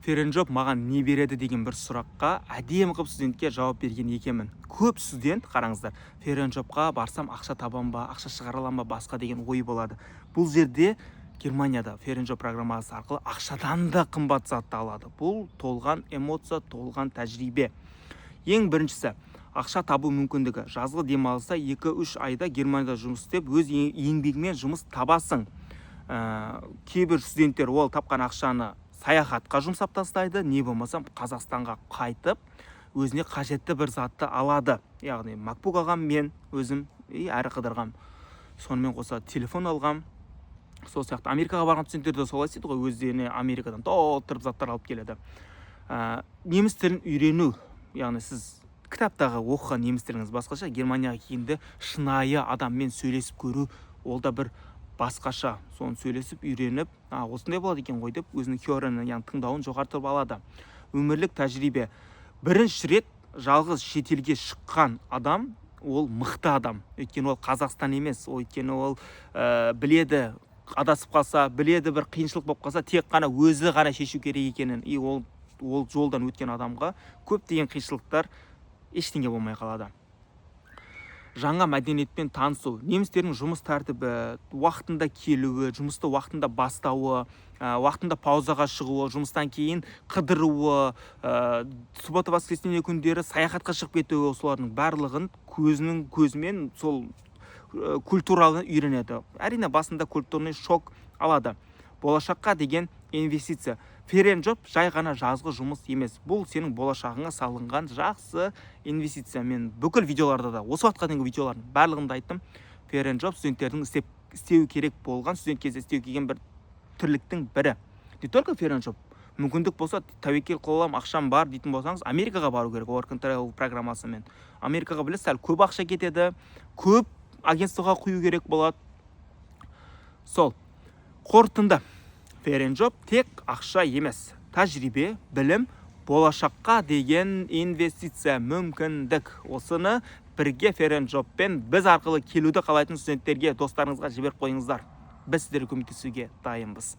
Ференджоп маған не береді деген бір сұраққа әдемі қылып студентке жауап берген екенмін. Көп студент, қараңыздар, Ференджопқа барсам ақша табам ба, ақша шығара алам ба, басқа деген ой болады. Бұл жерде Германияда Ференджоп программасы арқылы ақшадан да қымбат затты алады. Бұл толған эмоция, толған тәжірибе. Ең біріншісі, ақша табу мүмкіндігі. Жазғы демалыста 2-3 айда Германияда жұмыс істеп, өз еңбегімен жұмыс табасың. Кейбір студенттер ол тапқан ақшаны саяхатқа жұмсап тастайды, не болмаса Қазақстанға қайтып, өзіне қажетті бір затты алады. Яғни MacBook алғам мен өзім, әрі қыдырғам. Сонымен қоса телефон алғам. Сол сияқты Америкаға барған студенттер де солай істейді ғой, өздеріне Америкадан толтырып заттар алып келеді. Неміс тілін үйрену, яғни сіз кітаптағы оқыған неміс тіліңіз басқаша, Германияға келгенде шынайы адаммен сөйлесіп көру, ол да бір басқаша. Соны сөйлесіп, үйреніп, осындай болады екен ғой деп, өзінің теорияны, яғни тыңдауын жоғартырып алады. Өмірлік тәжірибе. Бірінші рет жалғыз шетелге шыққан адам, ол мықты адам. Өйткені ол Қазақстан емес, өйткені ол біледі, адасып қалса, біледі, бір қиыншылық болып қалса, тек қана өзі ғана шешу керек екенін, ол жолдан өткен адамға көптеген қиыншылықтар ештеңе болмай қалады. Жаңа мәдениетпен танысу, немістердің жұмыс тәртібі, уақытында келуі, жұмысты уақытында бастауы, уақытында паузаға шығуы, жұмыстан кейін қыдыруы, суббота воскресенье күндері саяхатқа шығып кетуі, солардың барлығын көзінің көзімен сол культураны үйренеді. Әрине басында культурный шок алады. Болашаққа деген инвестиция. Ференджоп жай ғана жазғы жұмыс емес. Бұл сенің болашағыңа салынған жақсы инвестиция. Мен бүкіл видеоларда да, осы уақытқа дейінгі видеолардың барлығында айттым. Ференджоп студенттердің істеу керек болған, студент кезде істеу келген бір түрліктің бірі. Не только Ференджоп. Мүмкіндік болса, тәуекел қылам, ақшам бар дейтін болсаңыз, Америкаға бару керек, Work and Travel программасымен. Америкаға білесіз, сәл көп ақша кетеді, көп агентствоға құю керек болады. Сол. Қорытынды. Ференджоп тек ақша емес, тәжірибе, білім, болашаққа деген инвестиция, мүмкіндік. Осыны бірге Ференджоппен біз арқылы келуді қалайтын студенттерге, достарыңызға жіберіп қойыңыздар. Біз сіздерге көмектесуге дайынбыз.